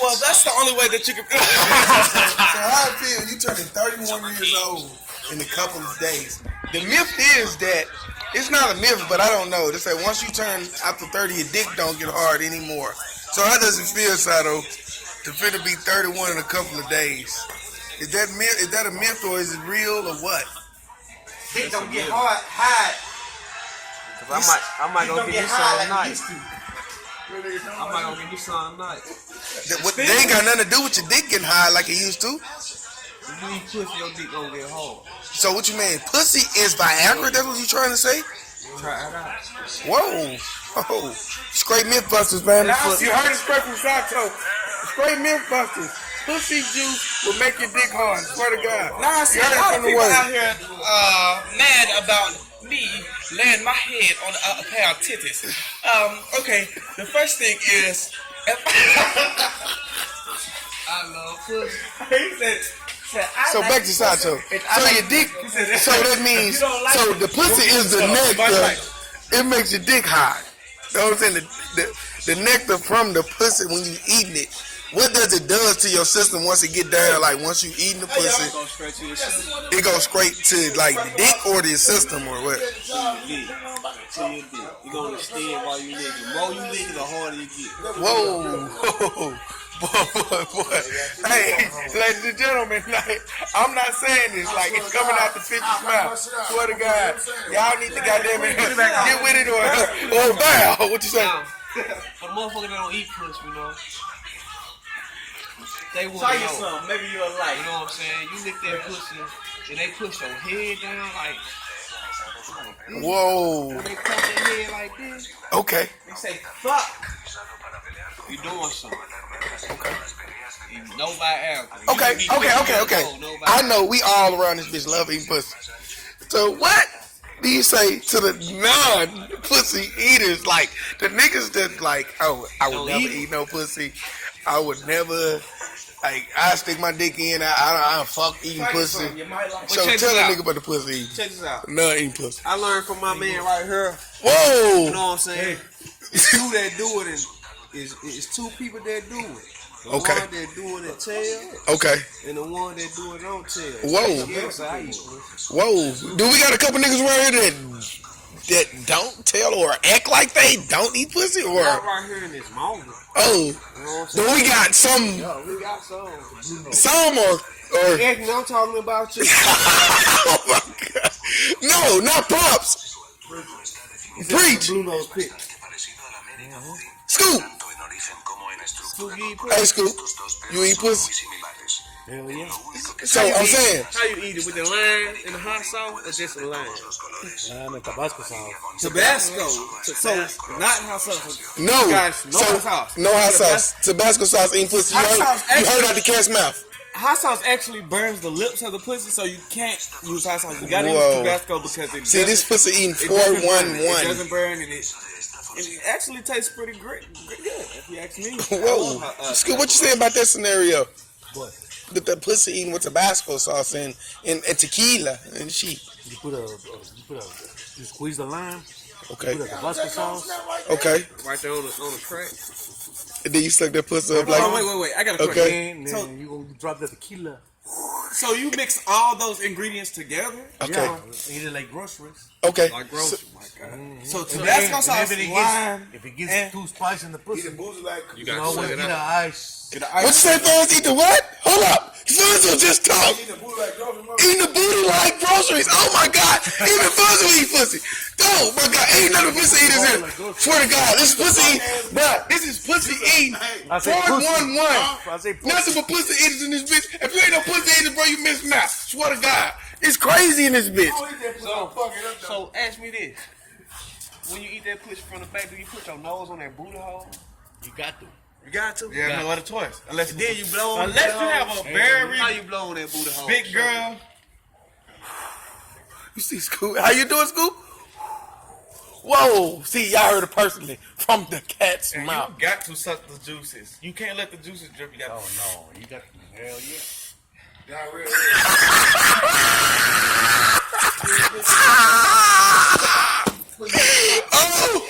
Well, that's the only way that you can. So how I feel, you turning 31 years old in a couple of days. The myth is that, it's not a myth, but I don't know. They say once you turn after 30, your dick don't get hard anymore. So how does it feel, Sato, to fit to be 31 in a couple of days? Is that myth? Is that a myth or is it real or what? Dick don't get hard. I might go get you some night. I might go get you some night. They ain't got nothing to do with your dick getting high like it used to. If you eat pussy, your dick gonna get hard. So what you mean? Pussy is Viagra? That's what you trying to say? Try it out. Whoa. Oh. Straight Mythbusters, man. You heard it straight from Sato. Straight Mythbusters. Pussy juice will make your dick hard. Swear to God. Nah, see, a lot of people out here mad about me laying my head on a pair of titties. Okay, the first thing is, I love pussy. He said, So back to Sato. So your dick, so that means, so the pussy is the nectar. It makes your dick hot. You know what I'm saying? The nectar from the pussy when you eating it. What does it does to your system once it get down? Like once you eating the pussy, it goes straight to like the dick or the system or what? To your dick. You gonna extend while you lick it. The more you lick it, the harder you get. Whoa. Boy. Hey, ladies and gentlemen, like, I'm not saying this, like, it's coming out the pitcher's mouth. Swear to God. Y'all need to goddamn it, get with it or bow. What you say? For the motherfuckers that don't eat pussy, you know, they want try to you know. some. Maybe you'll like. You know what I'm saying? You lick that pussy, and they push your head down like. Whoa. When they pump their head like this, Okay. They say, fuck. you doing something. Okay. No Viagra. Okay. I know we all around this bitch love eating pussy. So what do you say to the non-pussy eaters? Like the niggas that like, oh, I would never eat no pussy. I would never, like, I stick my dick in. I don't fuck eating pussy. So tell that nigga about the pussy eating. Check this out. No eating pussy. I learned from my man right here. Whoa. You know what I'm saying? It's two that do it, and it's two people that do it. The one that do it and tell. Okay. And the one that do it don't tell. Whoa. Yes, I eat pussy. Whoa. Do we got a couple niggas around here that don't tell or act like they don't eat pussy or? Not right here in this moment. Oh. You know what I'm So saying? we got some. Yeah, we got some. Some or. Anthony, I'm talking about you. Oh my God. No, not props. Preach. Blue nose pit. Scoop. Scoop, you eat Hey, pussy? Scoop. You eat pussy? Hell yeah. So I'm saying. How you eat it? With the lime and the hot sauce or just the lime? Lime and Tabasco sauce. Tabasco. So, not hot sauce. No. Guys, no hot sauce. No hot sauce. Tabasco sauce eating pussy. You heard out the cat's mouth. Hot sauce actually burns the lips of the pussy, so you can't use hot sauce. You gotta Whoa. use Tabasco because it See, this pussy eating it doesn't burn. It 411. doesn't burn, and it actually tastes pretty great. Good, if you ask me. Whoa. Scoop, what you say about that scenario? What? With that pussy eating with Tabasco sauce and tequila and shit. You squeeze the lime. Okay. Put a Tabasco sauce. Okay. Right there on the crack. And then you suck that pussy up like. Oh, wait. I got a question. Okay. And then you gonna drop the tequila. So you mix all those ingredients together? Okay. Yeah. Eat it like groceries. Okay. Like groceries. So Tabasco sauce, lime. If it gets too spicy in the pussy, You you got to always suck eat it an out. ice. What you say, fans? Eat the what? Hold up. Fonzo just talked. Eating the booty like groceries. Oh my God. Even Fonzo eat pussy. Oh my God. Ain't none of pussy eaters here. Swear to God. This pussy eating. Bruh, this is pussy eating. I say pussy. 411. I say pussy. Nothing but pussy eaters in this bitch. If you ain't no pussy eaters, bro, you missing out. Swear to God. It's crazy in this bitch. So ask me this. When you eat that pussy from the back, do you put your nose on that booty hole? You got to. You got to? Yeah, no other choice. Unless Then you blow on Unless that you have hole. a very How you blow on that booty hole? big girl. You see Scoop? How you doing, Scoop? Whoa. See, y'all heard it personally from the cat's And mouth. you got to suck the juices. You can't let the juices drip. You got Oh no, you got to. Hell yeah. Y'all real. Oh,